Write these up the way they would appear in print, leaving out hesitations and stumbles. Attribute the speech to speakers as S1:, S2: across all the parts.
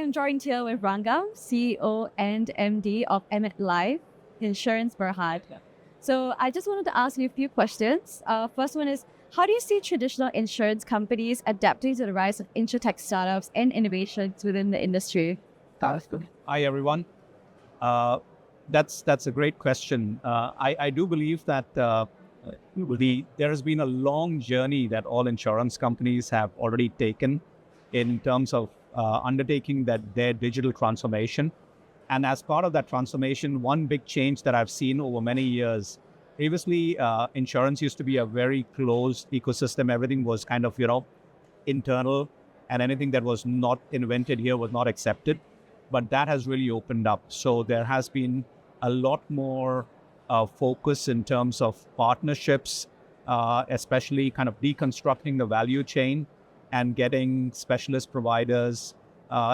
S1: I'm joined here with Rangam, CEO and MD of AmMetLife, Insurance Berhad. So I just wanted to ask you a few questions. First one is, how do you see traditional insurance companies adapting to the rise of insurtech startups and innovations within the industry?
S2: That's good. Hi, everyone. That's a great question. I do believe that there has been a long journey that all insurance companies have already taken in terms of undertaking their digital transformation. And as part of that transformation, one big change that I've seen over many years, previously insurance used to be a very closed ecosystem. Everything was kind of, internal, and anything that was not invented here was not accepted. But that has really opened up. So there has been a lot more focus in terms of partnerships, especially kind of deconstructing the value chain and getting specialist providers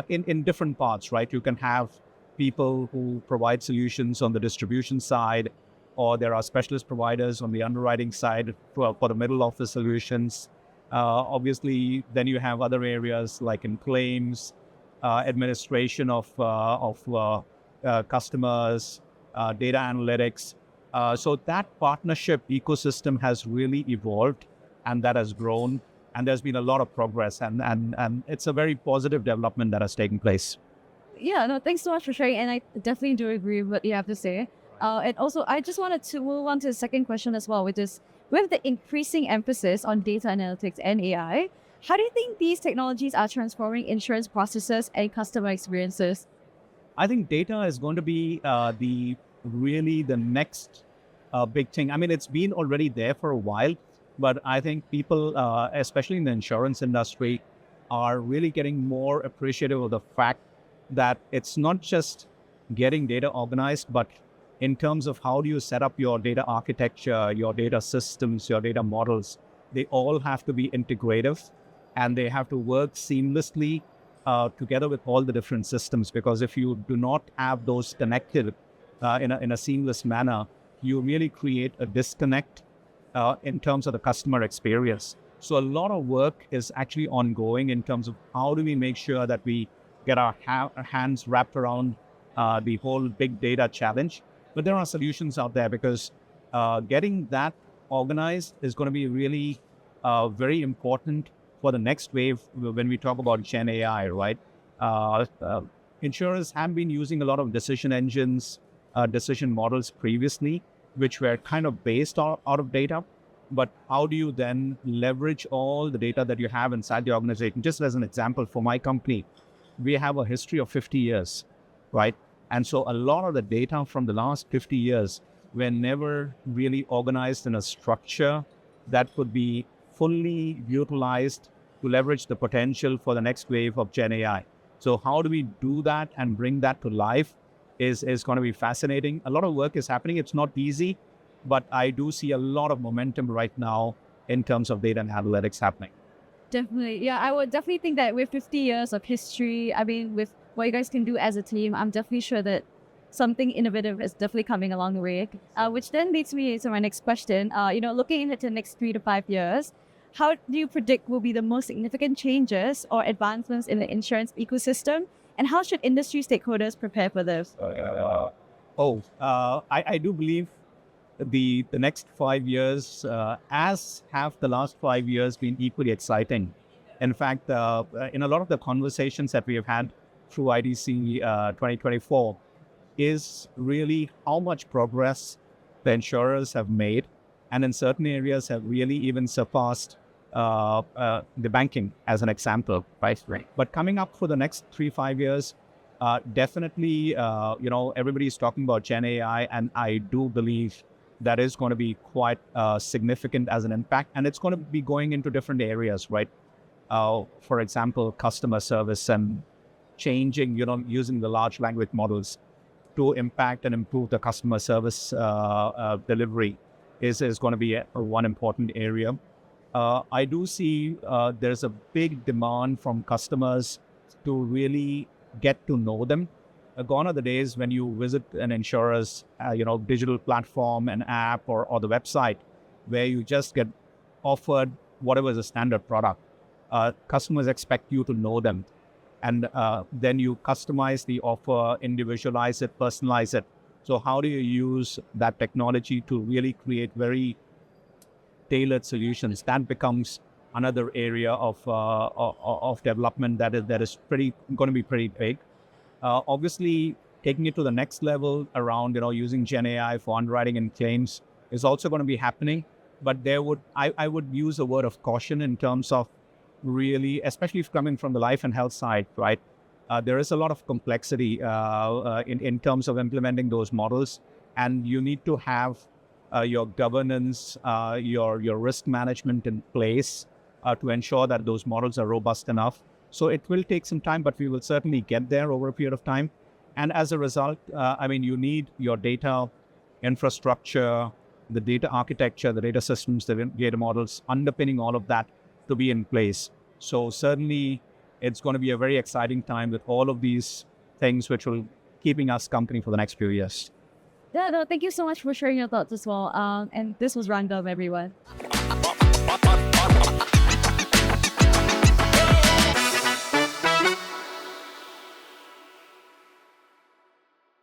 S2: in different parts, right? You can have people who provide solutions on the distribution side, or there are specialist providers on the underwriting side for the middle office solutions. Obviously, then you have other areas like in claims, administration of customers, data analytics. So that partnership ecosystem has really evolved, and that has grown, and there's been a lot of progress, and it's a very positive development that has taken place.
S1: Yeah, no, thanks so much for sharing. And I definitely do agree with what you have to say. And also, I just wanted to move on to the second question as well, which is, with the increasing emphasis on data analytics and AI, how do you think these technologies are transforming insurance processes and customer experiences?
S2: I think data is going to be the next big thing. I mean, it's been already there for a while, but I think people, especially in the insurance industry, are really getting more appreciative of the fact that it's not just getting data organized, but in terms of how do you set up your data architecture, your data systems, your data models, they all have to be integrative, and they have to work seamlessly together with all the different systems. Because if you do not have those connected in a seamless manner, you really create a disconnect in terms of the customer experience. So a lot of work is actually ongoing in terms of how do we make sure that we get our hands wrapped around the whole big data challenge. But there are solutions out there, because getting that organized is going to be really very important for the next wave when we talk about Gen AI, right? Insurers have been using a lot of decision engines, decision models previously, which were kind of based out of data. But how do you then leverage all the data that you have inside the organization? Just as an example, for my company, we have a history of 50 years, right? And so a lot of the data from the last 50 years were never really organized in a structure that could be fully utilized to leverage the potential for the next wave of Gen AI. So how do we do that and bring that to life is going to be fascinating. A lot of work is happening. It's not easy, but I do see a lot of momentum right now in terms of data and analytics happening.
S1: Definitely. Yeah, I would definitely think that with 50 years of history, I mean, with what you guys can do as a team, I'm definitely sure that something innovative is definitely coming along the way. Which then leads me to my next question. Looking into the next 3 to 5 years, how do you predict will be the most significant changes or advancements in the insurance ecosystem? And how should industry stakeholders prepare for this?
S2: I do believe the next 5 years, as have the last 5 years, been equally exciting. In fact, in a lot of the conversations that we have had through IDC 2024 is really how much progress the insurers have made, and in certain areas have really even surpassed the banking, as an example, right? But coming up for the next 3-5 years, definitely, everybody's talking about Gen AI, and I do believe that is going to be quite significant as an impact, and it's going to be going into different areas, right? For example, customer service and changing, using the large language models to impact and improve the customer service delivery is going to be one important area. I do see there's a big demand from customers to really get to know them. Gone are the days when you visit an insurer's digital platform, an app, or the website, where you just get offered whatever is a standard product. Customers expect you to know them. and then you customize the offer, individualize it, personalize it. So how do you use that technology to really create very tailored solutions? That becomes another area of development that is going to be pretty big. Obviously, taking it to the next level around using Gen AI for underwriting and claims is also going to be happening. But I would use a word of caution in terms of really, especially if coming from the life and health side, right? There is a lot of complexity in terms of implementing those models, and you need to have your governance, your risk management in place to ensure that those models are robust enough. So it will take some time, but we will certainly get there over a period of time. And as a result, you need your data infrastructure, the data architecture, the data systems, the data models underpinning all of that to be in place. So certainly it's going to be a very exciting time with all of these things which will keeping us company for the next few years.
S1: Yeah, no, thank you so much for sharing your thoughts as well. And this was Rangam, everyone.